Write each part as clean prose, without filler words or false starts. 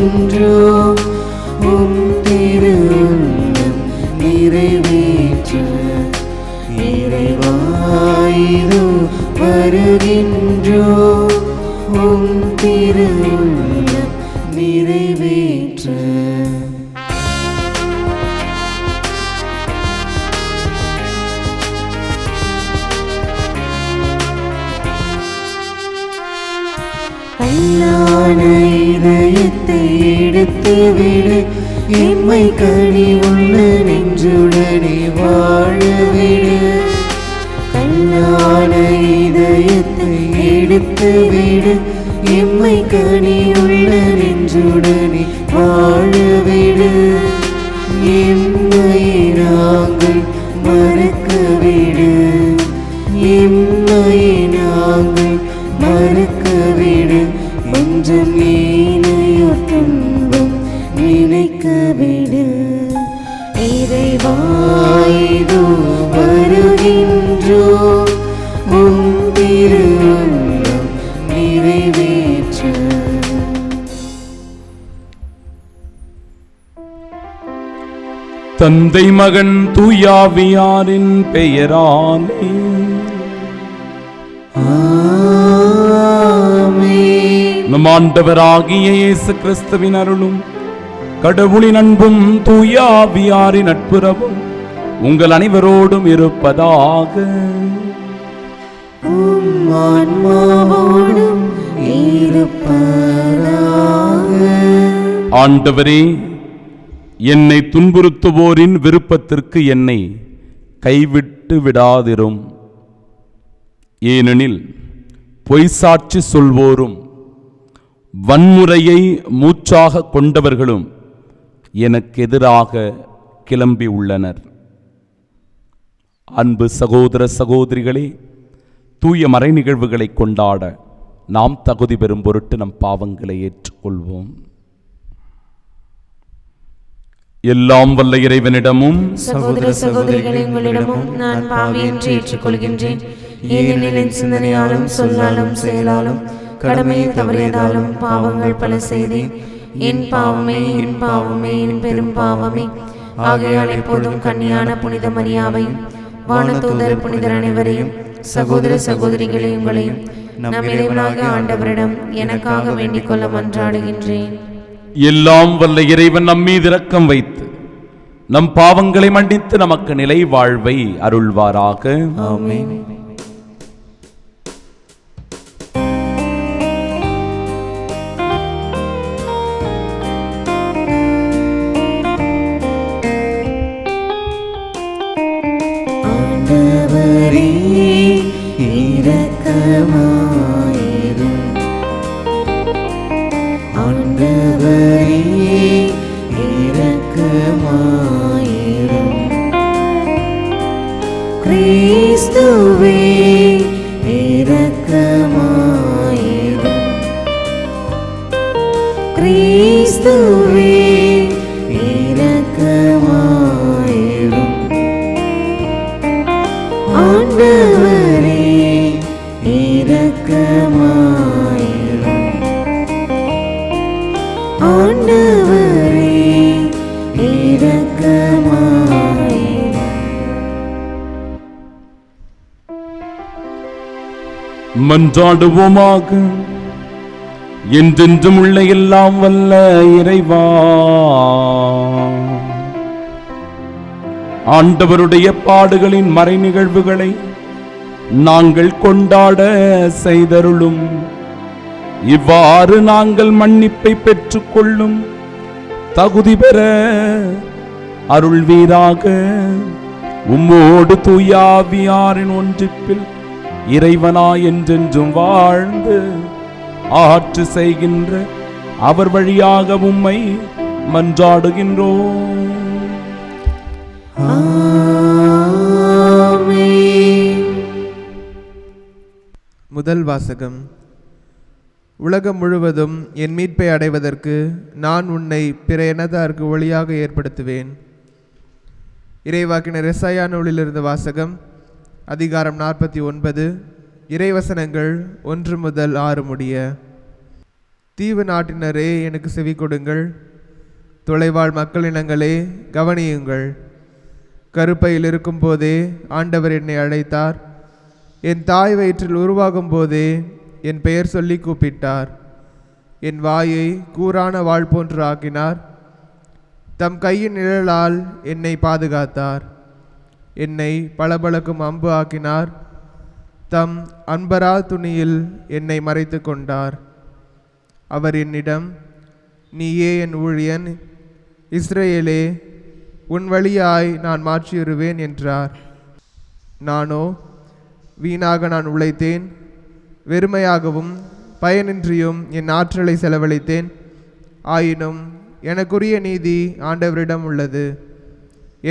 வருகின்றோம் உம் திருவுள்ளம் நிறைவேற்ற. இறைவா இதோ வருகின்றோம் உம் திருவுள்ளம் நிறைவேற்ற. கல்லான இதயத்தை எடுத்துவிடு, எம்மை கனிவுள்ள நெஞ்சுடனே வாழவிடு. கல்லான இதயத்தை எடுத்துவிடு, எம்மை கனிவுள்ள நெஞ்சுடனே வாழவிடு. எம்மை நாங்கள் மறக்கவிடு, எம்மை நாங்கள் மறக்கவிடு. கொஞ்சம் ஏனையோர் துன்பம் நினைக்கவிடு. இறைவா இதோ வருகின்றோம் உம் திருவுள்ளம் நிறைவேற்ற. தந்தை மகன் தூயாவியாரின் பெயராலே நம் ஆண்டவராகிய இயேசு கிறிஸ்துவின் அருளும் கடவுளின் அன்பும் தூயாவியாரின் நட்புறவும் உங்கள் அனைவரோடும் இருப்பதாக. ஆண்டவரே, என்னை துன்புறுத்துவோரின் விருப்பத்திற்கு என்னை கைவிட்டு விடாதிரும். ஏனெனில் பொய்சாட்சி சொல்வோரும் வன்முறையை மூச்சாக கொண்டவர்களும் எனக்கு எதிராக கிளம்பி உள்ளனர். அன்பு சகோதர சகோதரிகளே, தூய மறை நிகழ்வுகளை கொண்டாட நாம் தகுதி பெறும் பொருட்டு நம் பாவங்களை ஏற்றுக்கொள்வோம். எல்லாம் வல்ல இறைவனிடமும் சகோதர சகோதரிகளே உங்களிடமும் நான் பாவி என்று ஏற்றுக்கொள்கின்றேன். ஏனெனில் என் சிந்தனையாலும் சொல்லாலும் செயலாலும் கடமையில் தவறியதாலும் பாவங்கள் பல செய்தேன். என் பாவமே என் பாவமே என் பெரும் பாவமே. ஆகையால் எப்போதும் கன்னியான புனித மரியாவையும் வானதூதர் புனிதர் அனைவரையும் சகோதர சகோதரிகளே உங்களையும் நம் இறைவனாக ஆண்டவரிடம் எனக்காக வேண்டிக் கொள்ள மன்றாடுகின்றேன். எல்லாம் வல்ல இறைவன் நம் மீது இரக்கம் வைத்து நம் பாவங்களை மன்னித்து நமக்கு நிலை வாழ்வை அருள்வாராக. ஆமென். ஆண்டவரே இரக்கமாயிரும். ஆண்டவரே இரக்கமாயிரும். கிறிஸ்துவே இரக்கமாயிரும். கிறிஸ்துவே இரக்கமாயிரும். ஆண்டவரே இரக்கமாயிரும். ஆண்டவரே இரக்கமாயிரும். மன்றாடுவோமாக. என்றென்றும் உள்ள எல்லாம் வல்ல இறைவா, ஆண்டவருடைய பாடுகளின் மறை நிகழ்வுகளை நாங்கள் கொண்டாட செய்தருளும். இவ்வாறு நாங்கள் மன்னிப்பை பெற்றுக்கொள்ளும் தகுதி பெற அருள்வீராக. உம்மோடு தூயாவியாரின் ஒன்றிப்பில் இறைவனாய் என்றென்றும் வாழ்ந்து ஆட்சி செய்கின்ற அவர் வழியாக உம்மை மன்றாடுகின்றோம். முதல் வாசகம். உலகம் முழுவதும் என் மீட்பை அடைவதற்கு நான் உன்னை பிற இனத்தாருக்கு ஒளியாக ஏற்படுத்துவேன். இறைவாக்கினர் எசாயா நூலிலிருந்து வாசகம். அதிகாரம் 49, இறைவசனங்கள் 1 முதல் 6 முடிய. தீவு நாட்டினரே எனக்கு செவி கொடுங்கள், தொலைவாழ் மக்களினங்களே கவனியுங்கள். கருப்பையில் இருக்கும் போதே ஆண்டவர் என்னை அழைத்தார். என் தாய் வயிற்றில் உருவாகும் போதே என் பெயர் சொல்லி கூப்பிட்டார். என் வாயை கூரான வாள் போன்று ஆக்கினார். தம் கையின் நிழலால் என்னை பாதுகாத்தார். என்னை பளபளக்கும் அம்பு ஆக்கினார். தம் அன்பரா துணியில் என்னை மறைத்து கொண்டார். அவர் என்னிடம், நீயே என் ஊழியன், இஸ்ரவேலே, உன் வழியாய் நான் மாற்றியுறுவேன் என்றார். நானோ, வீணாக நான் உழைத்தேன், வெறுமையாகவும் பயனின்றியும் என் ஆற்றலை செலவழித்தேன். ஆயினும் எனக்குரிய நீதி ஆண்டவரிடம் உள்ளது.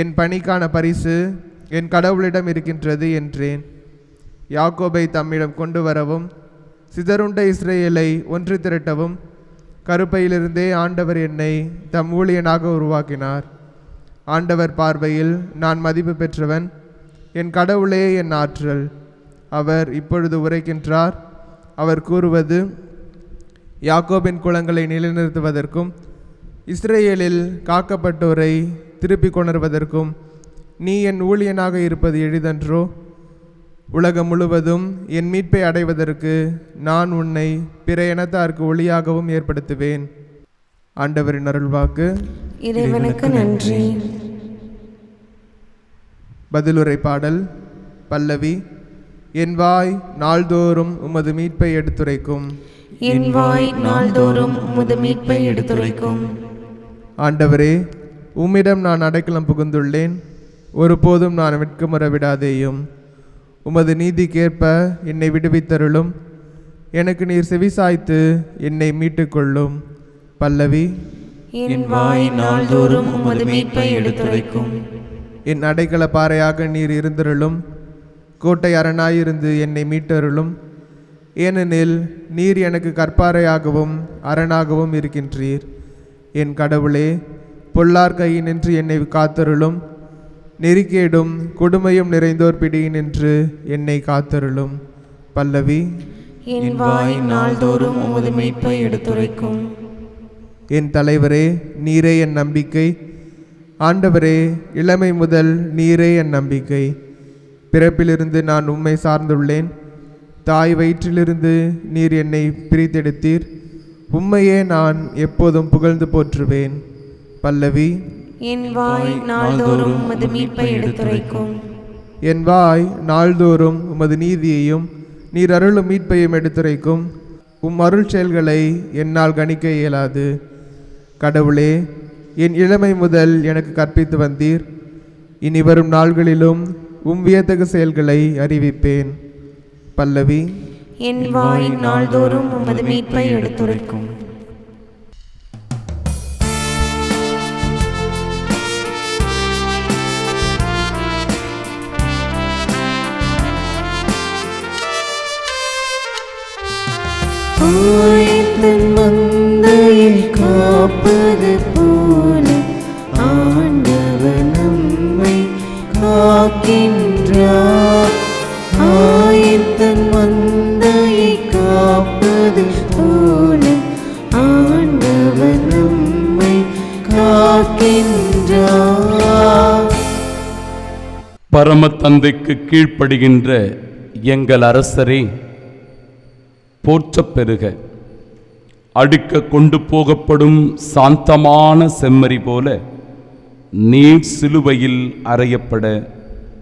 என் பணிக்கான பரிசு என் கடவுளிடம் இருக்கின்றது என்றேன். யாக்கோபை தம்மிடம் கொண்டு வரவும், சிதறுண்ட இஸ்ரவேலை ஒன்று திரட்டவும் கருப்பையிலிருந்தே ஆண்டவர் என்னை தம் ஊழியனாக உருவாக்கினார். ஆண்டவர் பார்வையில் நான் மதிப்பு பெற்றவன். என் கடவுளே என் ஆற்றல். அவர் இப்பொழுது உரைக்கின்றார். அவர் கூறுவது, யாக்கோபின் குலங்களை நிலைநிறுத்துவதற்கும் இஸ்ரேலில் காக்கப்பட்டோரை திருப்பி கொணர்வதற்கும் நீ என் ஊழியனாக இருப்பது எளிதன்றோ? உலகம் முழுவதும் என் மீட்பை அடைவதற்கு நான் உன்னை பிற இனத்தாருக்கு ஒளியாகவும் ஏற்படுத்துவேன். ஆண்டவரின் அருள்வாக்கு. இறைவனுக்கு நன்றி. பதிலுரை பாடல். பல்லவி. என் வாய் நாள்தோறும் உமது மீட்பை எடுத்துரைக்கும். என் வாய் நாள்தோறும் உமது மீட்பை எடுத்துரைக்கும். ஆண்டவரே, உம்மிடம் நான் அடைக்கலம் புகுந்துள்ளேன். ஒருபோதும் நான் வெட்கமுற விடாதேயும். உமது நீதிக்கேற்ப என்னை விடுவித்தருளும். எனக்கு நீர் செவிசாய்த்து என்னை மீட்டுக்கொள்ளும். பல்லவி. என் வாய் நாள்தோறும் உமது மீட்பை எடுத்துரைக்கும். என் அடைக்கல பாறையாக நீர் இருந்தருளும். கோட்டை அரணாயிருந்து என்னை மீட்டருளும். ஏனெனில் நீர் எனக்கு கற்பாறையாகவும் அரணாகவும் இருக்கின்றீர். என் கடவுளே, பொல்லார் கையினின்று என்னை காத்தருளும். நெறிக்கேடும் கொடுமையும் நிறைந்தோர் பிடியினின்று என்னை காத்தருளும். பல்லவி. என் வாய் நாள்தோறும் உமது மீட்பை எடுத்துரைக்கும். என் தலைவரே, நீரே என் நம்பிக்கை. ஆண்டவரே, இளமை முதல் நீரே என் நம்பிக்கை. பிறப்பிலிருந்து நான் உம்மை சார்ந்துள்ளேன். தாய் வயிற்றிலிருந்து நீர் என்னை பிரித்தெடுத்தீர். உம்மையே நான் எப்போதும் புகழ்ந்து போற்றுவேன். பல்லவி. என் வாய் நாள்தோறும் உமது மீட்பை எடுத்துரைக்கும். என் வாய் நாள்தோறும் உமது நீதியையும் நீர் அருளும் மீட்பையும் எடுத்துரைக்கும். உம் அருள் செயல்களை என்னால் கணிக்க இயலாது. கடவுளே, என் இளமை முதல் எனக்கு கற்பித்து வந்தீர். இனி வரும் நாள்களிலும் உம் வியத்தகு செயல்களை அறிவிப்பேன். பல்லவி. என் வாய் நாள்தோறும் உமது மீட்பை எடுத்துரைக்கும். ஆயத்தன் மந்தையில் காப்பது போல ஆண்டவர் நம்மை காக்கின்றார். ஆயத்தன் மந்தையை காப்பது போல ஆண்டவர் நம்மை காக்கின்றார். பரம தந்தைக்கு கீழ்ப்படுகின்ற எங்கள் அரசரே, போற்றப் பெறுக. அடுக்க கொண்டு போகப்படும் சாந்தமான செம்மறி போல நீர் சிலுவையில் அறையப்பட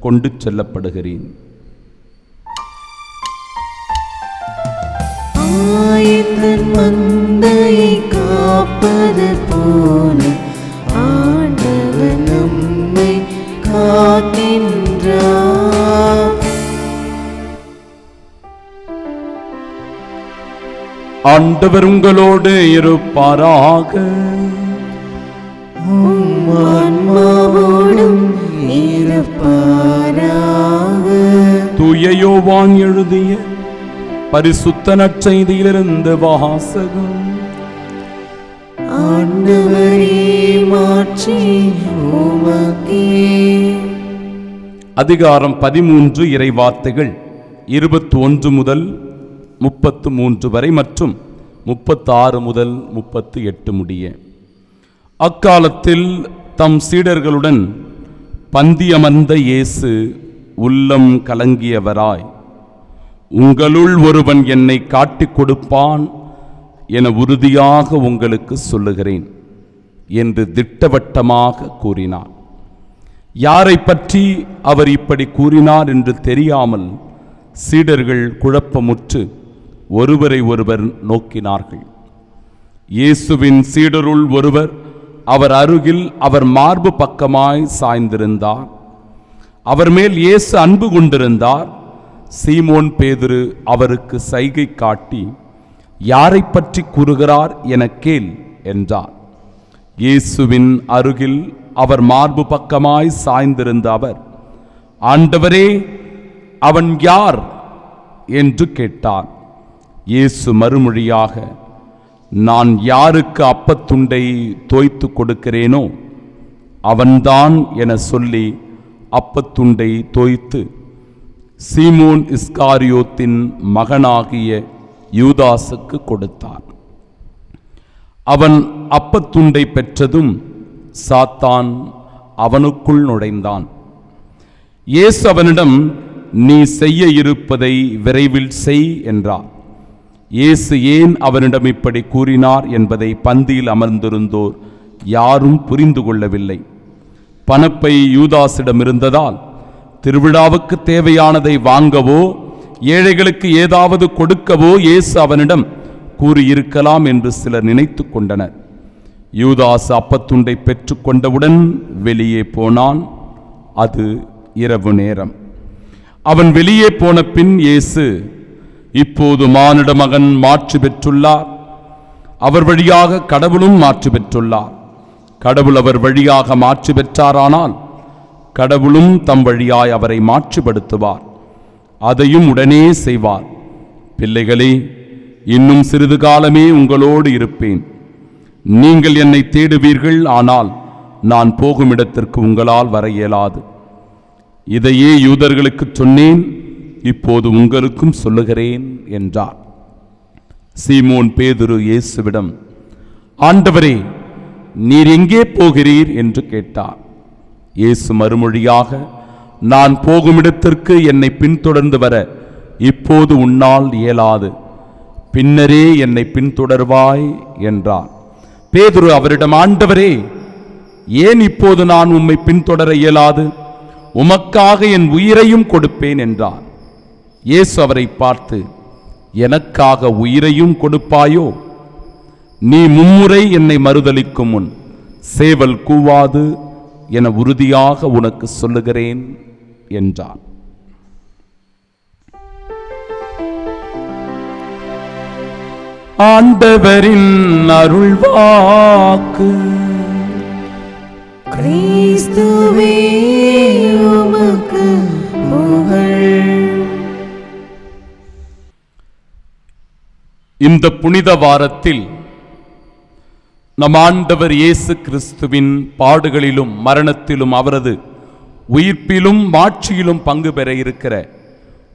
கொண்டு செல்லப்படுகிறேன். ஆயத்தன் மந்தையை காப்பது போல ஆண்டவர் நம்மை காக்கின்றார். ஆண்டவர் உங்களோடு இருப்பாராக. உம் ஆன்மாவோடும் இருப்பாராக. தூய யோவான் எழுதிய பரிசுத்த நற்செய்தியிலிருந்து வாசகம். ஆண்டவரே, மாட்சி உமக்கே. அதிகாரம் 13 இறைவார்த்தைகள் 21 முதல் 33 வரை மற்றும் 36 முதல் 38 முடிய. அக்காலத்தில் தம் சீடர்களுடன் பந்தியமர்ந்த இயேசு உள்ளம் கலங்கியவராய், உங்களுள் ஒருவன் என்னை காட்டிக் கொடுப்பான் என உறுதியாக உங்களுக்கு சொல்லுகிறேன் என்று திட்டவட்டமாக கூறினார். யாரை பற்றி அவர் இப்படி கூறினார் என்று தெரியாமல் சீடர்கள் குழப்பமுற்று ஒருவரை ஒருவர் நோக்கினார்கள். இயேசுவின் சீடருள் ஒருவர் அவர் அருகில் அவர் மார்பு பக்கமாய் சாய்ந்திருந்தார். அவர் மேல் இயேசு அன்பு கொண்டிருந்தார். சீமோன் பேதுரு அவருக்கு சைகை காட்டி, யாரை பற்றி கூறுகிறார் என கேள் என்றார். இயேசுவின் அருகில் அவர் மார்பு பக்கமாய் சாய்ந்திருந்த அவர், ஆண்டவரே, அவன் யார் என்று கேட்டார். இயேசு மறுமொழியாக, நான் யாருக்கு அப்பத்துண்டை தோய்த்து கொடுக்கிறேனோ அவன்தான் என சொல்லி அப்பத்துண்டை தோய்த்து சீமோன் இஸ்காரியோத்தின் மகனாகிய யூதாசுக்கு கொடுத்தார். அவன் அப்பத்துண்டை பெற்றதும் சாத்தான் அவனுக்குள் நுழைந்தான். இயேசு அவனிடம், நீ செய்ய இருப்பதை விரைவில் செய் என்றார். இயேசு ஏன் அவனிடம் இப்படி கூறினார் என்பதை பந்தியில் அமர்ந்திருந்தோர் யாரும் புரிந்து கொள்ளவில்லை. பணப்பை யூதாசிடம் இருந்ததால் திருவிழாவுக்கு தேவையானதை வாங்கவோ ஏழைகளுக்கு ஏதாவது கொடுக்கவோ இயேசு அவனிடம் கூறியிருக்கலாம் என்று சிலர் நினைத்து கொண்டனர். யூதாஸ் அப்பத்துண்டை பெற்று கொண்டவுடன் வெளியே போனான். அது இரவு நேரம். அவன் வெளியே போன பின் இயேசு, இப்போது மானிட மகன் மாற்று பெற்றுள்ளார், அவர் வழியாக கடவுளும் மாற்று பெற்றுள்ளார். கடவுள் அவர் வழியாக மாற்று பெற்றாரானால் கடவுளும் தம் வழியாய் அவரை மாற்றுப்படுத்துவார், அதையும் உடனே செய்வார். பிள்ளைகளே, இன்னும் சிறிது காலமே உங்களோடு இருப்பேன். நீங்கள் என்னை தேடுவீர்கள், ஆனால் நான் போகும் இடத்திற்கு உங்களால் வர இயலாது. இதையே யூதர்களுக்கு சொன்னேன், இப்போது உங்களுக்கும் சொல்லுகிறேன் என்றார். சீமோன் பேதுரு இயேசுவிடம், ஆண்டவரே, நீர் எங்கே போகிறீர் என்று கேட்டார். இயேசு மறுமொழியாக, நான் போகும் இடத்திற்கு என்னை பின்தொடர்ந்து வர இப்போது உன்னால் இயலாது, பின்னரே என்னை பின்தொடர்வாய் என்றார். பேதுரு அவரிடம், ஆண்டவரே, ஏன் இப்போது நான் உம்மை பின்தொடர இயலாது? உமக்காக என் உயிரையும் கொடுப்பேன் என்றார். இயேசு அவரை பார்த்து, எனக்காக உயிரையும் கொடுப்பாயோ? நீ மும்முறை என்னை மறுதலிக்கும் முன் சேவல் கூவாது என உறுதியாக உனக்கு சொல்லுகிறேன் என்றார். ஆண்டவரின் அருள்வாக்கு. கிறிஸ்துவே உமக்கு புகழ். இந்த புனித வாரத்தில் நம் ஆண்டவர் இயேசு கிறிஸ்துவின் பாடுகளிலும் மரணத்திலும் அவரது உயிர்ப்பிலும் மாட்சியிலும் பங்கு பெற இருக்கிற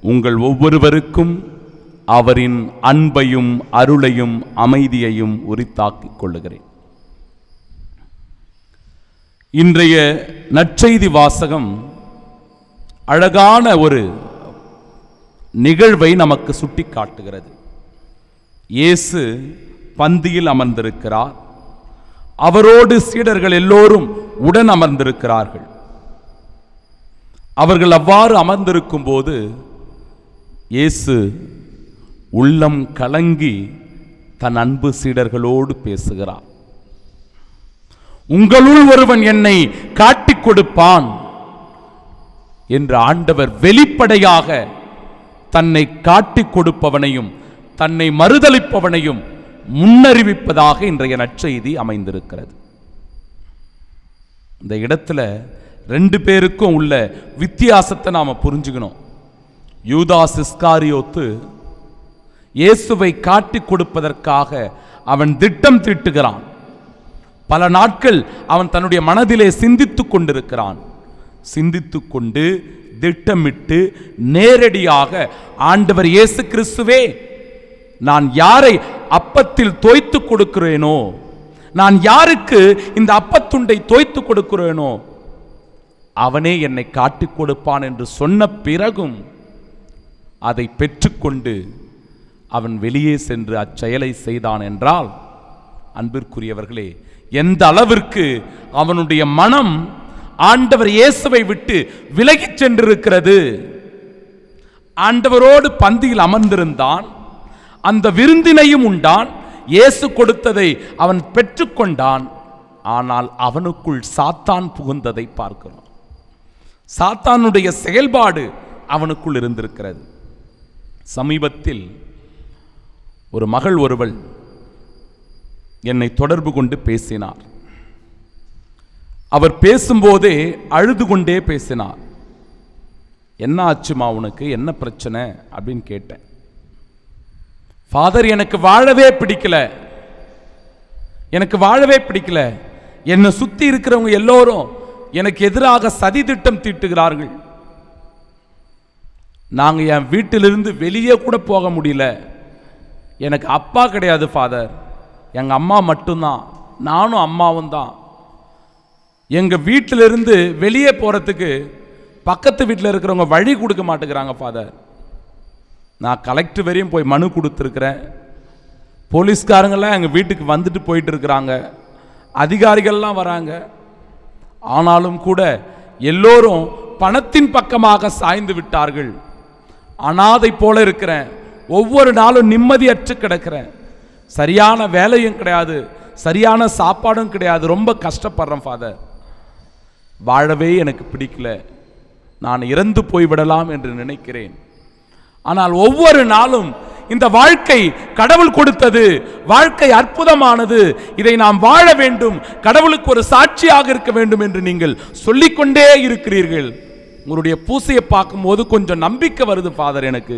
உங்கள் ஒவ்வொருவருக்கும் அவரின் அன்பையும் அருளையும் அமைதியையும் உரித்தாக்கிக் கொள்ளுகிறேன். இன்றைய நற்செய்தி வாசகம் அழகான ஒரு நிகழ்வை நமக்கு சுட்டி காட்டுகிறது. இயேசு பந்தியில் அமர்ந்திருக்கிறார். அவரோடு சீடர்கள் எல்லோரும் உடன் அமர்ந்திருக்கிறார்கள். அவர்கள் அவ்வாறு அமர்ந்திருக்கும் போது இயேசு உள்ளம் கலங்கி தன் அன்பு சீடர்களோடு பேசுகிறார். உங்களுள் ஒருவன் என்னை காட்டிக் கொடுப்பான் என்று ஆண்டவர் வெளிப்படையாக தன்னை காட்டிக் கொடுப்பவனையும் தன்னை மறுதலிப்பவனையும் முன்னறிவிப்பதாக இன்றைய நற்செய்தி அமைந்திருக்கிறது. இந்த இடத்துல ரெண்டு பேருக்கும் உள்ள வித்தியாசத்தை நாம புரிஞ்சுக்கணும். யூதாஸ் இஸ்காரியோத்து இயேசுவை காட்டிக் கொடுப்பதற்காக அவன் திட்டம் தீட்டுகிறான். பல நாட்கள் அவன் தன்னுடைய மனதிலே சிந்தித்துக் கொண்டிருக்கிறான். சிந்தித்துக் கொண்டு திட்டமிட்டு நேரடியாக, ஆண்டவர் இயேசு கிறிஸ்துவே, நான் யாரை அப்பத்தில் தோய்த்து கொடுக்கிறேனோ, நான் யாருக்கு இந்த அப்பத்துண்டை தோய்த்து கொடுக்கிறேனோ அவனே என்னை காட்டிக் கொடுப்பான் என்று சொன்ன பிறகும் அதை பெற்றுக்கொண்டு அவன் வெளியே சென்று அச்செயலை செய்தான் என்றால், அன்பிற்குரியவர்களே, எந்த அளவிற்கு அவனுடைய மனம் ஆண்டவர் இயேசுவை விட்டு விலகிச் சென்றிருக்கிறது. ஆண்டவரோடு பந்தியில் அமர்ந்திருந்தான், அந்த விருந்தினையும் உண்டான், இயேசு கொடுத்ததை அவன் பெற்றுக்கொண்டான். ஆனால் அவனுக்குள் சாத்தான் புகுந்ததை பார்க்கிறோம். சாத்தானுடைய செயல்பாடு அவனுக்குள் இருந்திருக்கிறது. சமீபத்தில் ஒரு மகள் ஒருவள் என்னை தொடர்பு கொண்டு பேசினார். அவர் பேசும்போதே அழுது கொண்டே பேசினார். என்ன ஆச்சுமா, உனக்கு என்ன பிரச்சனை அப்படின்னு கேட்டேன். ஃபாதர், எனக்கு வாழவே பிடிக்கல, எனக்கு வாழவே பிடிக்கல. என்னை சுத்தி இருக்கிறவங்க எல்லோரும் எனக்கு எதிராக சதி திட்டம் தீட்டுகிறார்கள். நாங்கள் என் வீட்டிலிருந்து வெளியே கூட போக முடியல. எனக்கு அப்பா கிடையாது ஃபாதர், எங்கள் அம்மா மட்டும்தான், நானும் அம்மாவும் தான். எங்கள் வீட்டிலிருந்து வெளியே போகிறதுக்கு பக்கத்து வீட்டில் இருக்கிறவங்க வழி கொடுக்க மாட்டேங்கிறாங்க ஃபாதர். நான் கலெக்டர் வரையும் போய் மனு கொடுத்துருக்குறேன். போலீஸ்காரங்களாம் எங்கள் வீட்டுக்கு வந்துட்டு போயிட்டு இருக்கிறாங்க, அதிகாரிகள்லாம் வராங்க. ஆனாலும் கூட எல்லோரும் பணத்தின் பக்கமாக சாய்ந்து விட்டார்கள். அனாதை போல இருக்கிறேன், ஒவ்வொரு நாளும் நிம்மதியற்று கிடக்கிறேன். சரியான வேலையும் கிடையாது, சரியான சாப்பாடும் கிடையாது, ரொம்ப கஷ்டப்படுறேன் ஃபாதர். வாழவே எனக்கு பிடிக்கல, நான் இறந்து போய்விடலாம் என்று நினைக்கிறேன். ஆனால் ஒவ்வொரு நாளும் இந்த வாழ்க்கை கடவுள் கொடுத்தது, வாழ்க்கை அற்புதமானது, இதை நாம் வாழ வேண்டும், கடவுளுக்கு ஒரு சாட்சியாக இருக்க வேண்டும் என்று நீங்கள் சொல்லிக்கொண்டே இருக்கிறீர்கள். உங்களுடைய பூசையை பார்க்கும்போது கொஞ்சம் நம்பிக்கை வருது ஃபாதர், எனக்கு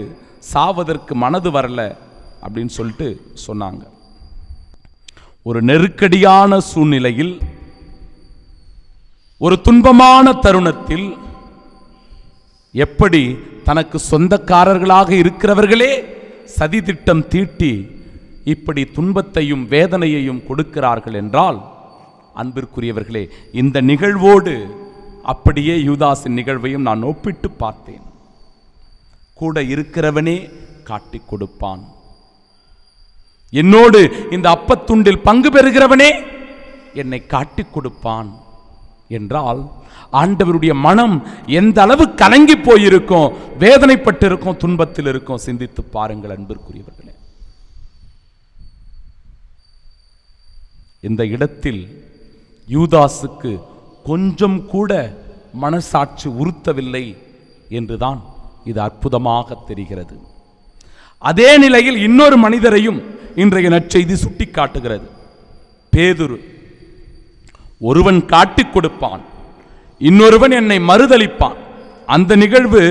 சாவதற்கு மனது வரல அப்படின்னு சொல்லிட்டு சொன்னாங்க. ஒரு நெருக்கடியான சூழ்நிலையில், ஒரு துன்பமான தருணத்தில் எப்படி தனக்கு சொந்தக்காரர்களாக இருக்கிறவர்களே சதி திட்டம் தீட்டி இப்படி துன்பத்தையும் வேதனையையும் கொடுக்கிறார்கள் என்றால், அன்பிற்குரியவர்களே, இந்த நிகழ்வோடு அப்படியே யூதாசின் நிகழ்வையும் நான் ஒப்பிட்டு பார்த்தேன். கூட இருக்கிறவனே காட்டிக் கொடுப்பான். என்னோடு இந்த அப்பத்துண்டில் பங்கு பெறுகிறவனே என்னை காட்டிக் கொடுப்பான் என்றால், ஆண்டவருடைய மனம் எந்த அளவு கலங்கி போயிருக்கும், வேதனைப்பட்டு இருக்கும், துன்பத்தில் இருக்கும். சிந்தித்து பாருங்கள் அன்பிற்குரியவர்களே. இந்த இடத்தில் யூதாசுக்கு கொஞ்சம் கூட மனசாட்சி உறுத்தவில்லை என்றுதான் இது அற்புதமாக தெரிகிறது. அதே நிலையில் இன்னொரு மனிதரையும் இன்றைய நற்செய்தி சுட்டி காட்டுகிறது. பேதுரு. ஒருவன் காட்டிக் கொடுப்பான், இன்னொருவன் என்னை மறுதலிப்பான். அந்த நிகழ்வு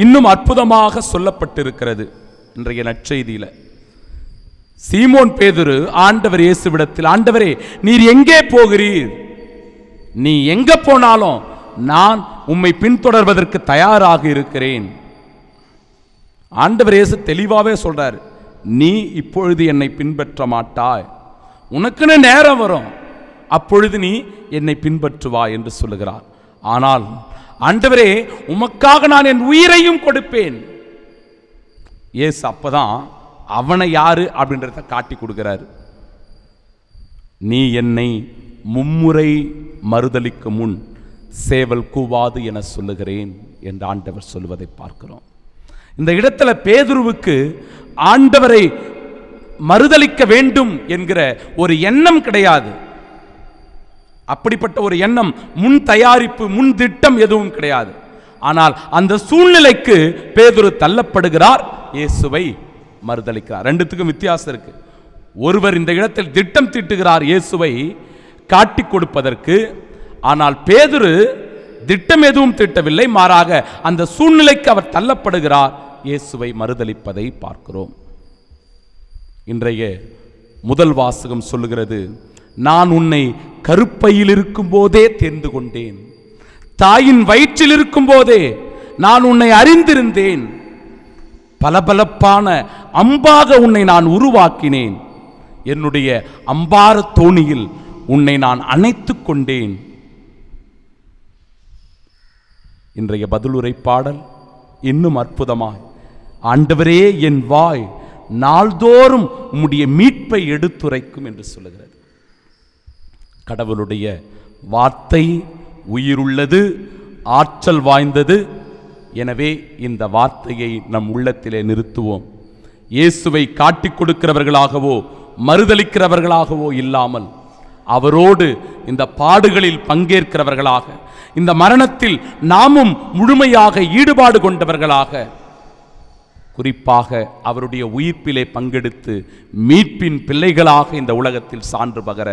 இன்னும் அற்புதமாக சொல்லப்பட்டிருக்கிறது இன்றைய நற்செய்தியில. சீமோன் பேதுரு ஆண்டவர் இயேசுவிடத்தில், ஆண்டவரே, நீர் எங்கே போகிறீர்? நீ எங்க போனாலும் நான் உம்மை பின்தொடர்வதற்கு தயாராக இருக்கிறேன். ஆண்டவர் இயேசு தெளிவாகவே சொல்றார், நீ இப்பொழுது என்னை பின்பற்ற மாட்டாய், உனக்குன்னு நேரம் வரும், அப்பொழுது நீ என்னை பின்பற்றுவா என்று சொல்லுகிறார். ஆனால் ஆண்டவரே, உமக்காக நான் என் உயிரையும் கொடுப்பேன். இயேசு அப்பதான் அவனை யாரு அப்படின்றத காட்டி கொடுக்கிறார். நீ என்னை மும்முறை மறுதலிக்கு முன் சேவல் கூவாது என சொல்லுகிறேன் என்று ஆண்டவர் சொல்வதை பார்க்கிறோம். இந்த இடத்துல பேதுருவுக்கு ஆண்டவரை மறுதலிக்க வேண்டும் என்கிற ஒரு எண்ணம் கிடையாது. அப்படிப்பட்ட ஒரு எண்ணம், முன் தயாரிப்பு, முன் திட்டம் எதுவும் கிடையாது. ஆனால் அந்த சூழ்நிலைக்கு பேதுரு தள்ளப்படுகிறார், இயேசுவை மறுதலிக்கிறார். ரெண்டுத்துக்கும் வித்தியாசம் இருக்கு. ஒருவர் இந்த இடத்தில் திட்டம் தீட்டுகிறார் இயேசுவை காட்டி கொடுப்பதற்கு. ஆனால் பேதுரு திட்டம் எதுவும் தீட்டவில்லை, மாறாக அந்த சூழ்நிலைக்கு அவர் தள்ளப்படுகிறார், இயேசுவை மறுதலிப்பதை பார்க்கிறோம். இன்றைய முதல் வாசகம் சொல்லுகிறது, நான் உன்னை கருப்பையில் இருக்கும் போதே தெரிந்து கொண்டேன், தாயின் வயிற்றில் இருக்கும் போதே நான் உன்னை அறிந்திருந்தேன், பலபலப்பான அம்பாக உன்னை நான் உருவாக்கினேன், என்னுடைய அம்பார தோணியில் உன்னை நான் அணைத்து கொண்டேன். இன்றைய பதிலுரை பாடல் இன்னும் அற்புதமாய், ஆண்டவரே என் வாய் நாள்தோறும் உம்முடைய மீட்பை எடுத்துரைக்கும் என்று சொல்லுகிறது. கடவுளுடைய வார்த்தை உயிருள்ளது, ஆற்றல் வாய்ந்தது. எனவே இந்த வார்த்தையை நம் உள்ளத்திலே நிறுத்துவோம். இயேசுவை காட்டிக் கொடுக்கிறவர்களாகவோ மறுதலிக்கிறவர்களாகவோ இல்லாமல் அவரோடு இந்த பாடுகளில் பங்கேற்கிறவர்களாக, இந்த மரணத்தில் நாமும் முழுமையாக ஈடுபாடு கொண்டவர்களாக, குறிப்பாக அவருடைய உயிர்ப்பிலே பங்கெடுத்து மீட்பின் பிள்ளைகளாக இந்த உலகத்தில் சான்று பகர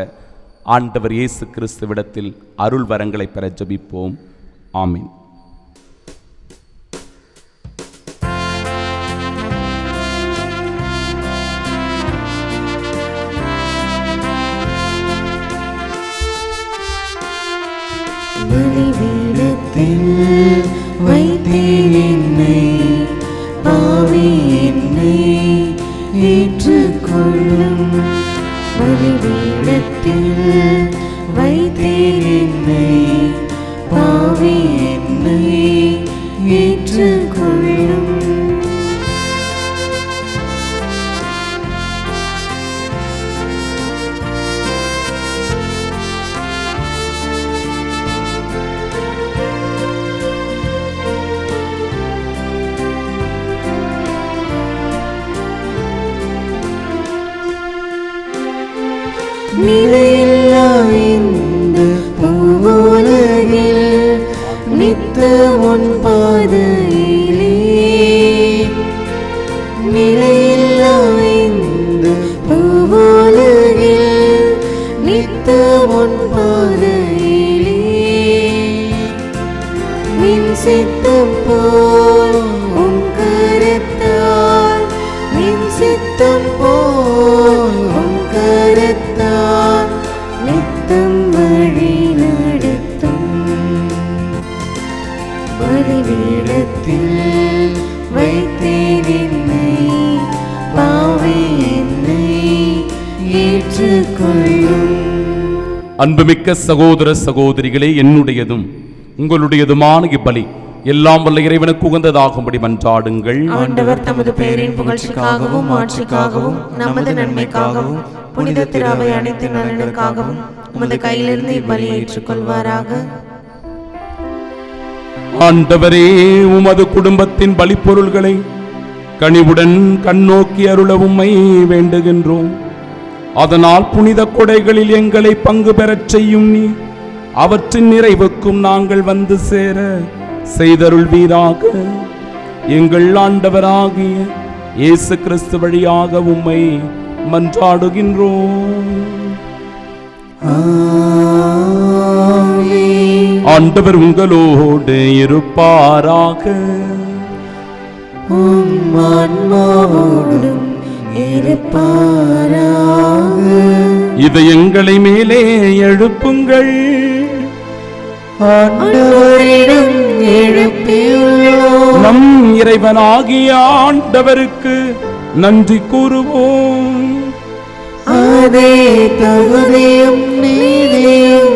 ஆண்டவர் இயேசு கிறிஸ்துவிடத்தில் அருள் வரங்களை பெற ஜெபிப்போம். ஆமீன். பலிபீடத்தில் வைத்தேன் என்னை, பாவி என்னை ஏற்றுக்கொள்ளும். பலிபீடத்தில் வைத்தேன் என்னை, பாவி என்னை ஏற்றுக்கொள்ளும். நிலையில்லா இந்த பூவுலகில் நித்தம் உன் பாதையிலே, நிலையில்லா இந்த பூவுலகில் நித்தம் உன் பாதையிலே, நின் சித்தம் போல் உன் கரத்தால், நின் சித்தம் போல் உன் கரத்தால் நித்தம் வழி நடத்தும். பலிபீடத்தில் வைத்தேன் என்னை, பாவி என்னை ஏற்றுக்கொள்ளும். அன்புமிக்க சகோதர சகோதரிகளே, என்னுடையதும் உங்களுடையதுமான இப்பலி எல்லாம் வல்ல இறைவனுக்கு உகந்ததாகும்படி மன்றாடுங்கள். ஆண்டவர் தமது பெயரின் புகழ்ச்சிக்காகவும் ஆட்சிக்காகவும் நமது நன்மைக்காகவும் புனித திராவை அனைத்து நலனுக்காகவும் உமது கையிலிருந்து இப்பலியை ஏற்றுக்கொள்வாராக. ஆண்டவரே, உமது குடும்பத்தின் பலிப்பொருள்களை கனிவுடன் கண்ணோக்கி அருள உம்மை வேண்டுகின்றோம். அதனால் புனித கொடைகளில் எங்களை பங்கு பெறச் செய்யும் நீ அவற்றின் நிறைவுக்கும் நாங்கள் வந்து சேர செய்தருள்வீராக. எங்கள் ஆண்டவராகிய இயேசு கிறிஸ்து வழியாக உம்மை மன்றாடுகின்றோம். ஆண்டவர் உங்களோடு இருப்பாராக. இதயங்களை மேலே எழுப்புங்கள். ஆண்டவரிடம் எழுப்பியுள்ளோம். நம் இறைவனாகிய ஆண்டவருக்கு நன்றி கூறுவோம். அதே தகுதியும் நீதியுமானதே.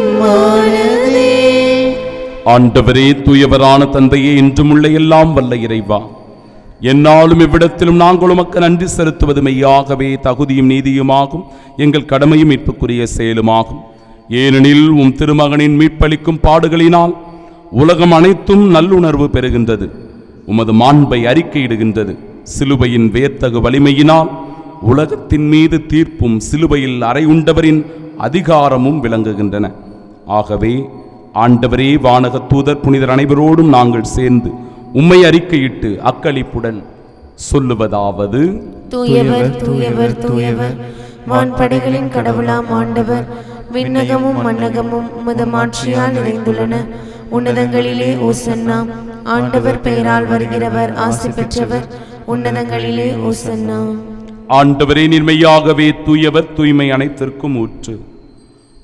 ஆண்டவரே, தூயவரான தந்தையே, இன்றும் உள்ள எல்லாம் வல்ல இறைவா, என்னாலும் இவ்விடத்திலும் நாங்கள் உமக்கு நன்றி செலுத்துவது மெய்யாகவே தகுதியும் நீதியுமாகும், எங்கள் கடமையும் மீட்புக்குரிய செயலுமாகும். ஏனெனில் உம் திருமகனின் மீட்பளிக்கும் பாடுகளினால் உலகம் அனைத்தும் நல்லுணர்வு பெறுகின்றது, உமது மாண்பை அறிக்கையிடுகின்றது. சிலுவையின் வேர்த்தகு வலிமையினால் உலகத்தின் மீது தீர்ப்பும் சிலுவையில் அறையுண்டவரின் அதிகாரமும் விளங்குகின்றன. ஆகவே ஆண்டவரே, வானக தூதர் புனிதர் அனைவரோடும் நாங்கள் சேர்ந்து உம்மை அறிக்கையிட்டு அக்களிப்புடன் சொல்லுவதாவது: தூயவர் தூயவர் தூயவர், வான்படைகளின் கடவுளாம் ஆண்டவர், விண்ணகமும் மண்ணகமும் உமது மாட்சியால் நிறைந்துள்ளன. உன்னதங்களிலே ஓசன்னா. ஆண்டவர் பெயரால் வருகிறவர் ஆசி பெற்றவர். உன்னதங்களிலே ஓசன்னா. ஆண்டவரே, நிர்மையாகவே தூயவர், தூய்மை அனைத்திற்கும் ஊற்று.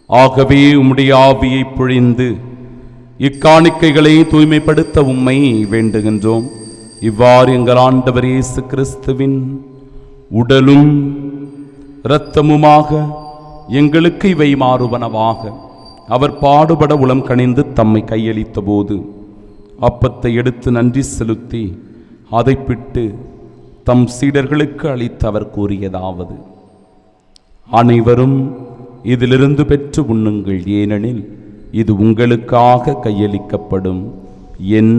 ஆகவே உம்முடைய ஆவியை பொழிந்து இக்காணிக்கைகளை தூய்மைப்படுத்த உம்மை வேண்டுகின்றோம். இவ்வாறு எங்கள் ஆண்டவர் இயேசு கிறிஸ்துவின் உடலும் இரத்தமுமாக எங்களுக்கு இவை மாறுவனவாக. அவர் பாடுபட உளம் கனிந்து தம்மை கையளித்த போது அப்பத்தை எடுத்து நன்றி செலுத்தி அதை பிட்டு தம் சீடர்களுக்கு அளித்து அவர் கூறியதாவது: அனைவரும் இதிலிருந்து பெற்று உண்ணுங்கள், ஏனெனில் இது உங்களுக்காக கையளிக்கப்படும் என்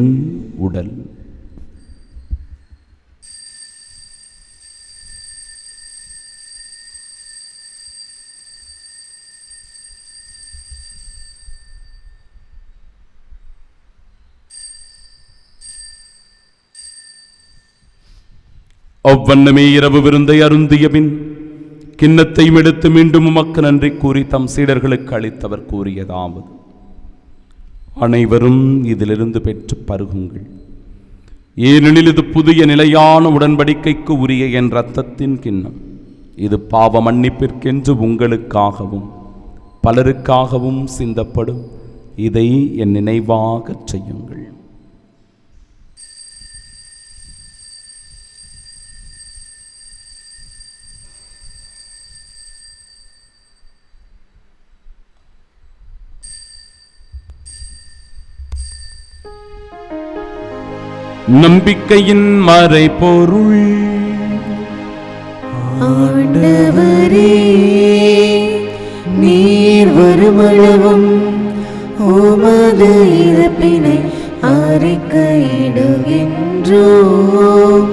உடல். அவ்வண்ணமே இரவு விருந்தை அருந்திய பின் கிண்ணத்தையும் எடுத்து மீண்டும் உமக்கு நன்றி கூறி தம் சீடர்களுக்கு அளித்தவர் கூறியதாவது: அனைவரும் இதிலிருந்து பெற்று பருகுங்கள், ஏனெனில் இது புதிய நிலையான உடன்படிக்கைக்கு உரிய என் இரத்தத்தின் கிண்ணம். இது பாவ மன்னிப்பிற்கென்று உங்களுக்காகவும் பலருக்காகவும் சிந்தப்படும். இதை என் நினைவாகச் செய்யுங்கள். நம்பிக்கையின் மறைபொருள். ஆண்டவரே, நீர் வருமளவும் உமது இறப்பினை அறிக்கையிடுகின்றோம்,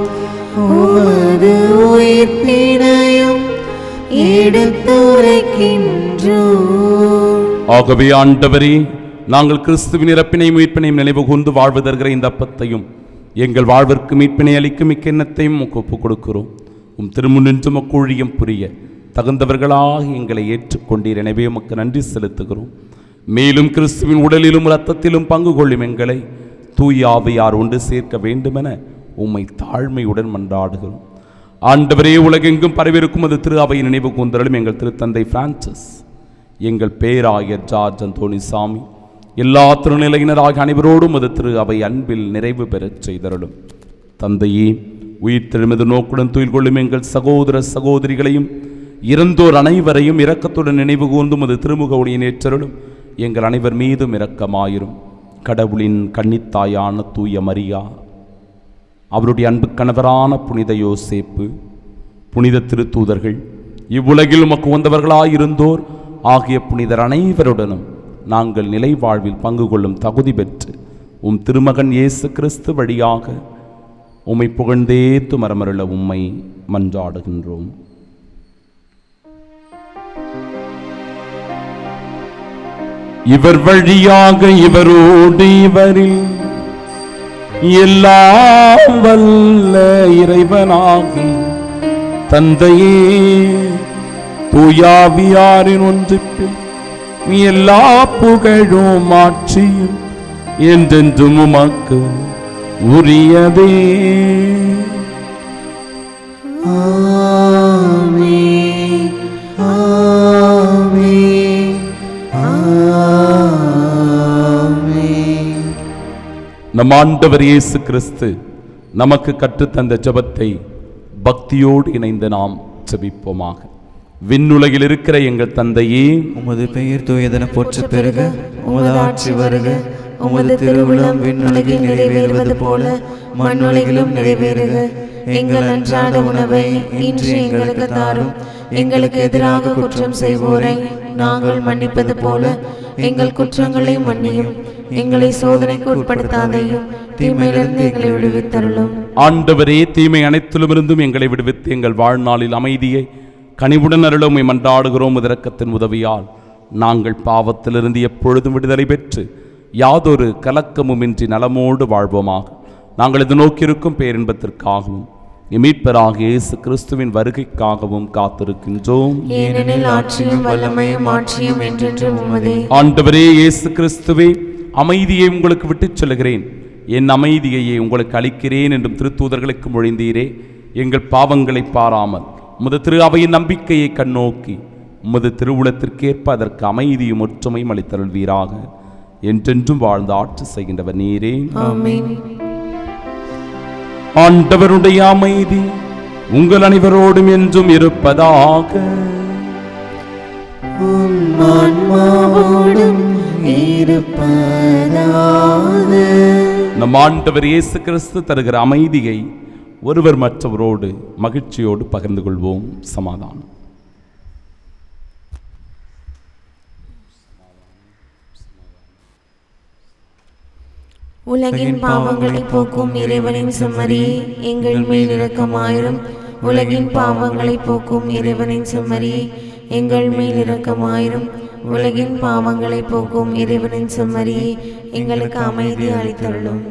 உமது உயிர்ப்பினையும் எடுத்துரைக்கின்றோம். ஆகவே ஆண்டவரே, நாங்கள் கிறிஸ்துவின் இறப்பினையும் உயிர்ப்பினையும் நினைவு கூர்ந்து வாழ்வு தருகிற இந்த அப்பத்தையும் எங்கள் வாழ்விற்கு மீட்பினை அளிக்கும் இக்கிண்ணத்தையும் ஒப்புக் கொடுக்கிறோம். உம் திருமுன்னின்று ஊழியம் புரிய தகுந்தவர்களாக எங்களை ஏற்றுக்கொண்டீர். எனவே உமக்கு நன்றி செலுத்துகிறோம். மேலும் கிறிஸ்துவின் உடலிலும் இரத்தத்திலும் பங்கு கொள்ளும் எங்களை தூய ஆவியார் ஒன்று சேர்க்க வேண்டுமென உம்மை தாழ்மையுடன் மன்றாடுகிறோம். ஆண்டவரே, உலகெங்கும் பரவிருக்கும் அது திரு அவையின் நினைவு கூர்ந்தருளும். எங்கள் திருத்தந்தை பிரான்சிஸ், எங்கள் பேராயர் ஜார்ஜ் அந்தோணிசாமி, எல்லா திருநிலையினராக அனைவரோடும் அது திரு அவை அன்பில் நிறைவு பெறச் செய்தருளும். தந்தையே, உயிர் தெழுமது நோக்குடன் துயில் கொள்ளும் எங்கள் சகோதர சகோதரிகளையும் இறந்தோர் அனைவரையும் இரக்கத்துடன் நினைவு கூர்ந்தும் அது திருமுக ஒளியின் ஏற்றருளும். எங்கள் அனைவர் மீதும் இரக்கமாயிரும். கடவுளின் கன்னித்தாயான தூய மரியா, அவருடைய அன்பு கணவரான புனித யோசேப்பு, புனித திருத்தூதர்கள், இவ்வுலகில் உமக்கு உகந்தவர்களாயிருந்தோர் ஆகிய புனிதர் அனைவருடனும் நாங்கள் நிலை வாழ்வில் பங்கு கொள்ளும் தகுதி பெற்று உம் திருமகன் இயேசு கிறிஸ்து வழியாக உம்மை புகழ்ந்தேத்து மரமருள உம்மை மன்றாடுகின்றோம். இவர் வழியாக இவரோடு இவரில் எல்லாம் வல்ல இறைவனாகி தந்தையே தூயாவியாரின் ஒன்றிப்பில் எல்லா புகழும் ஆட்சியும் என்றென்றும் உமக்கு உரியதே. ஆமென், ஆமென், ஆமென். நம் ஆண்டவர் இயேசு கிறிஸ்து நமக்கு கற்றுத்தந்த ஜெபத்தை பக்தியோடு இணைந்து நாம் ஜெபிப்போமாக. விண்ணுலகில் இருக்கிற எங்கள் தந்தையே, உமது பெயர் தூயதென போற்ற பெருக, உமது ஆட்சி வருக, உமது திருவுளம் விண்ணுலகில் நிறைவேறுவது போல மண்ணுலகிலும் நிறைவேறுக. எங்கள் அன்றாட உணவை இன்று எங்களுக்கு தாரும். எங்களுக்கு எதிராக குற்றம் செய்வோரை நாங்கள் மன்னிப்பது போல எங்கள் குற்றங்களை மன்னியும். எங்களை சோதனைக்கு உட்படுத்தாதையும், தீமையிலிருந்து எங்களை விடுவித்தருளும். ஆண்டவரே, தீமை அனைத்திலும் இருந்தும் எங்களை விடுவித்து எங்கள் வாழ்நாளில் அமைதியை கனிவுடன் அருள உம்மை மன்றாடுகிறோம். இரக்கத்தின் உதவியால் நாங்கள் பாவத்திலிருந்து எப்பொழுதும் விடுதலை பெற்று யாதொரு கலக்கமுமின்றி நலமோடு வாழ்வோமாக. நாங்கள் இது நோக்கியிருக்கும் பேரின்பத்திற்காகவும் மீட்பராகிய இயேசு கிறிஸ்துவின் வருகைக்காகவும் காத்திருக்கின்றோம். ஏனெனில் ஆட்சியும் வல்லமையும் ஆட்சியும் என்றென்றும் உமதே. ஆண்டவரே இயேசு கிறிஸ்துவே, அமைதியை உங்களுக்கு விட்டுச் சொல்கிறேன், என் அமைதியையே உங்களுக்கு அளிக்கிறேன் என்றும் திருத்தூதர்களுக்கு மொழிந்தீரே. எங்கள் பாவங்களை பாராமல் உமது திரு அவையின் நம்பிக்கையை கண்ணோக்கி உமது திருவுளத்திற்கேற்ப அதற்கு அமைதியும் ஒற்றுமையும் அளித்தருள்வீராக. என்றென்றும் வாழ்ந்து ஆட்சி செய்கின்றவர் நீரே. ஆமென். ஆண்டவருடைய அமைதி உங்கள் அனைவரோடும் என்றும் இருப்பதாக. ஆன்மாவோடும் இருப்பதாக. நம் ஆண்டவர் இயேசு கிறிஸ்து தருகிற அமைதியை ஒருவர் மற்றவரோடு மகிழ்ச்சியோடு பகிர்ந்து கொள்வோம். சமாதானம். உலகின் பாவங்களை போக்கும் இறைவனின் செம்மறியே, எங்கள் மேல் இரக்கமாயிரும். உலகின் பாவங்களை போக்கும் இறைவனின் செம்மறியே, எங்கள் மேல் இரக்கமாயிரும். உலகின் பாவங்களை போக்கும் இறைவனின் செம்மறியே, எங்களுக்கு அமைதி அளித்தருளும்.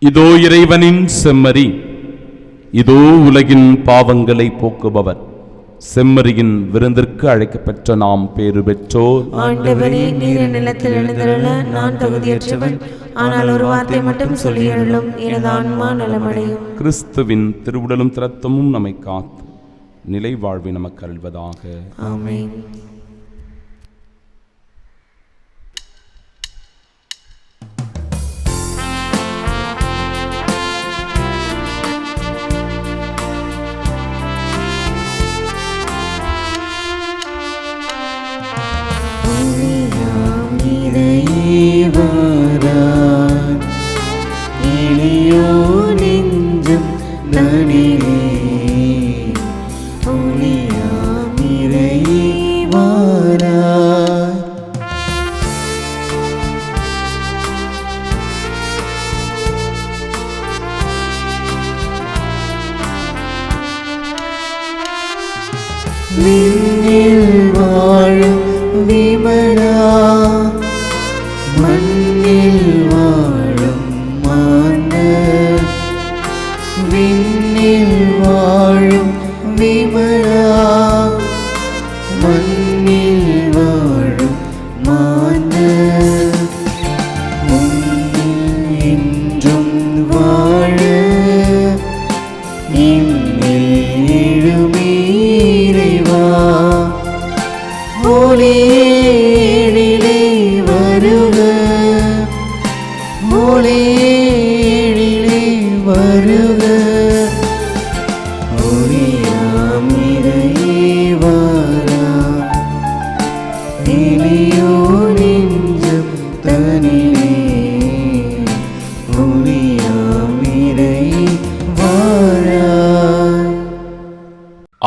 இதோ இறைவனின் செம்மறி, இதோ உலகின் பாவங்களை போக்குபவர். செம்மறியின் விருந்திற்கு அழைக்கப்பெற்ற நாம் பேறு பெற்றோர். ஆண்டவரே, நீர் நிலத்தில் எழுந்தருள நான் தகுதியற்றவன். ஆனால் ஒரு வார்த்தை மட்டும் சொல்லி அருளும், எனது ஆன்மா நலமடையும். கிறிஸ்துவின் திருவுடலும் திரத்தமும் நம்மை காத்து நிலை வாழ்வை நமக்கு அருள்வதாக. ஆமென். இளையோ நெஞ்சம் தனிலே ஒளியாம் இறைவாராய். விண்ணில் வாழும் விமலா, மண்ணில் வாழும் மாந்தர். விண்ணில் வாழும் விமலா, மண்ணில் வாழும் மாந்தர். உன்னில் என்றும் வாழ இன்னில் எழுமே இறைவா. ஒளியேழிலே வருக, ஒளியேழிலே வருக. ஒளியாம் இறைவாரா, இளையோ நெஞ்சம் தனிலே ஒளியாம் இறைவாரா.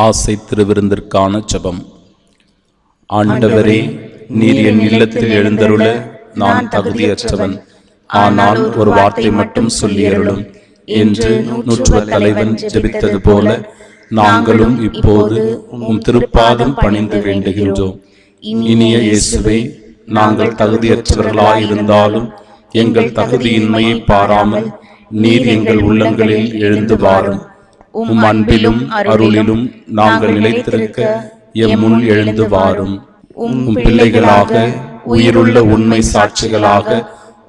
ஆசை திருவிருந்திற்கான ஜெபம். ஆண்டவரே, நீர் என் இல்லத்தில் எழுந்தருள நான் தகுதியற்றவன். ஆனால் ஒரு வார்த்தை மட்டும் சொல்லியருளும் என்று நூற்றுவ தலைவன் ஜெபித்தது போல நாங்களும் இப்போது உம் திருப்பாதம் பணிந்து வேண்டுகின்றோம். இனிய இயேசுவே, நாங்கள் தகுதியற்றவர்களாயிருந்தாலும் எங்கள் தகுதியின்மையை பாராமல் நீர் எங்கள் உள்ளங்களில் எழுந்து வாரும். உம் அன்பிலும் அருளிலும் நாங்கள் நிலைத்திருக்க எம் முன் எழுந்து வாரும். உம் பிள்ளைகளாக, உயிருள்ள உண்மை சாட்சிகளாக,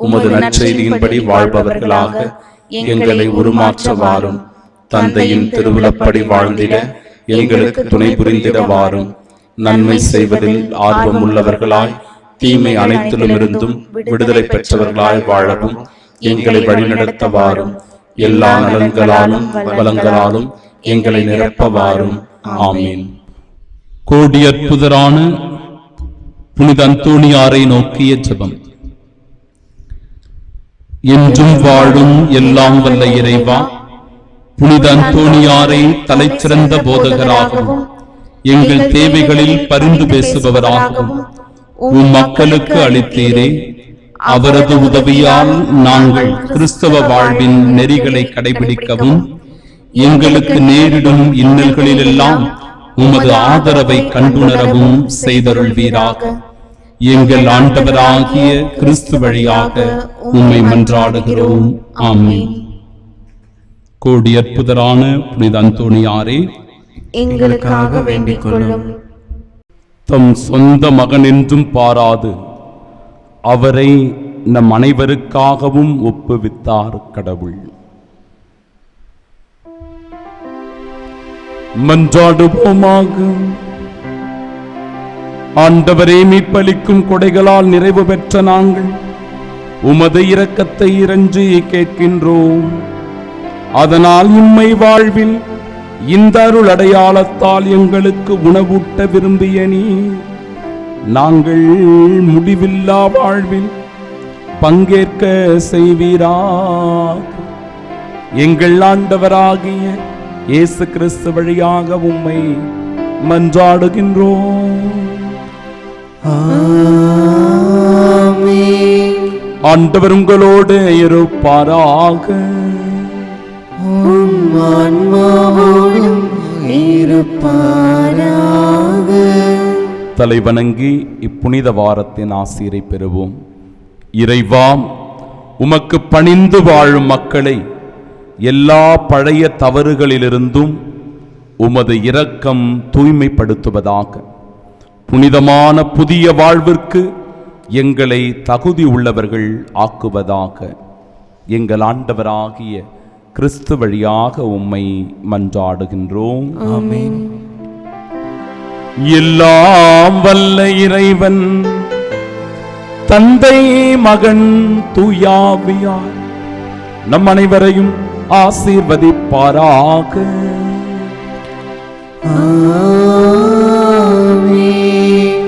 உமது நற்செய்தியின்படி வாழ்பவர்களாக எங்களை உருமாற்ற வாரும். தந்தையின் திருவுளப்படி வாழ்ந்திட எங்களுக்கு துணை புரிந்திட வாரும். நன்மை செய்வதில் ஆர்வம் உள்ளவர்களாய், தீமை அனைத்திலுமிருந்தும் விடுதலை பெற்றவர்களாய் வாழவும் எங்களை வழிநடத்த வாரும். எல்லா நலன்களாலும் வளங்களாலும் எங்களை நிரப்ப வாரும். ஆமீன். கோடி அற்புதரான புனித அந்தோணியாரை நோக்கிய ஜெபம். என்றும் வாழும் எல்லாம் வல்ல இறைவா, புனித அந்தோணியாரை தலைச்சிறந்த போதகராகவும் எங்கள் தேவைகளில் பரிந்து பேசுபவராகவும் உம் மக்களுக்கு அளித்தீரே. அவரது உதவியால் நாங்கள் கிறிஸ்தவ வாழ்வின் நெறிகளை கடைபிடிக்கவும் எங்களுக்கு நேரிடும் இன்னல்களிலெல்லாம் உமது ஆதரவை கண்டுணரவும் செய்தருள்வீராக. எங்கள் ஆண்டவராகிய கிறிஸ்து வழியாக உம்மை மன்றாடுகிறோம். ஆமென். கோடி அற்புதரான புனித அந்தோணியாரே, எங்களுக்காக வேண்டிக் கொள்ளும். தம் சொந்த மகன் என்றும் பாராது அவரை நம் அனைவருக்காகவும் ஒப்புவித்தார் கடவுள். மன்றாடுவோமாக. ஆண்டவரே, மீட்பளிக்கும் கொடைகளால் நிறைவு பெற்ற நாங்கள் உமது இரக்கத்தை இறைஞ்சி கேட்கின்றோம். அதனால் இம்மை வாழ்வில் இந்த அருள் அடையாளத்தால் எங்களுக்கு உணவூட்ட விரும்பிய நீ நாங்கள் முடிவில்லா வாழ்வில் பங்கேற்க செய்வீராக. எங்கள் ஆண்டவராகிய இயேசு கிறிஸ்து வழியாக உம்மை மன்றாடுகின்றோம். ஆமென். ஆண்டவர் உங்களோடு இருப்பாராக. உம் ஆன்மாவோடும் இருப்பாராக. தலைவணங்கி இப்புனித வாரத்தின் ஆசீரை பெறுவோம். இறைவாம், உமக்கு பணிந்து வாழும் மக்களை எல்லா பழைய தவறுகளிலிருந்தும் உமது இரக்கம் தூய்மைப்படுத்துவதாக. புனிதமான புதிய வாழ்விற்கு எங்களை தகுதி உள்ளவர்கள் ஆக்குவதாக. எங்கள் ஆண்டவராகிய கிறிஸ்து வழியாக உம்மை மன்றாடுகின்றோம். ஆமென். எல்லாம் வல்ல இறைவன் தந்தை, மகன், தூயாவியார் நம் அனைவரையும் ஆசீர்வதிப்பாராக. ஆமென்.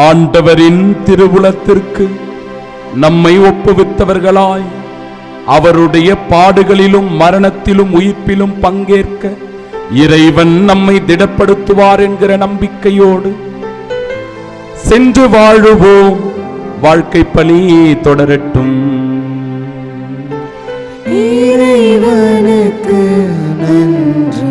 ஆண்டவரின் திருவுளத்திற்கு நம்மை ஒப்புவித்தவர்களாய் அவருடைய பாடுகளிலும் மரணத்திலும் உயிர்ப்பிலும் பங்கேற்க இறைவன் நம்மை திடப்படுத்துவார் என்கிற நம்பிக்கையோடு சென்று வாழுவோம். வாழ்க்கை பலி தொடரட்டும். இறைவனுக்கு நன்றி.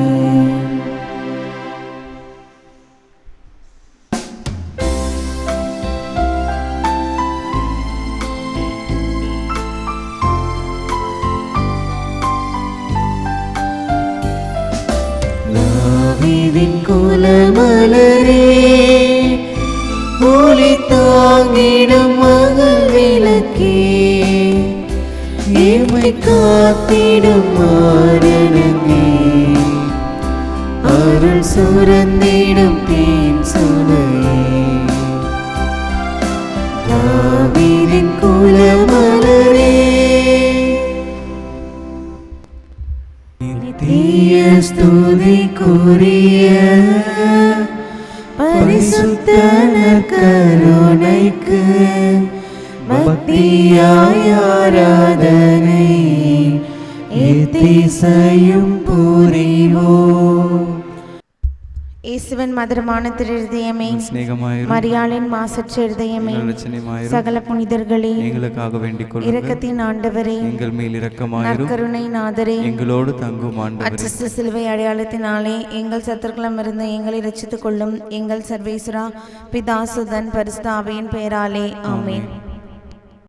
தாவீதின் குலமலரே, ஒளி தாங்கிடும் மகள் விளக்கே, எம்மை காத்திடும் மாரணமே, அருள் சுரந்திடும் தேன் சுனையே. தாவீதின் குலமலரே, நித்திய ஸ்துதிக்குரிய பரிசுத்த நற்கருணைக்கு பக்தியாய் ஆராதனை எத்திசையும் புரிவோம். இயேசுவின் மதுரமான திருதயமே, சிநேகமாயிரும். மரியாளின் மாசற்ற இருதயமே, இரட்சணியமாயிரும். சகல புனிதர்களே, எங்களுக்காக வேண்டிக் கொள்ளுங்கள். இரக்கத்தின் ஆண்டவரே, எங்கள் மேல் இரக்கமாயிரும். நற்கருணை நாதரே, எங்களோடு தங்கும் ஆண்டவரே, அச்சஸ்த சிலுவை அடையாளத்தினாலே எங்கள் சத்துருக்களிடமிருந்து எங்களை ரட்சித்துக் கொள்ளும். எங்கள் சர்வேஸ்வரா, பிதா, சுதன், பரிசுத்த ஆவியின் பெயராலே ஆமென்.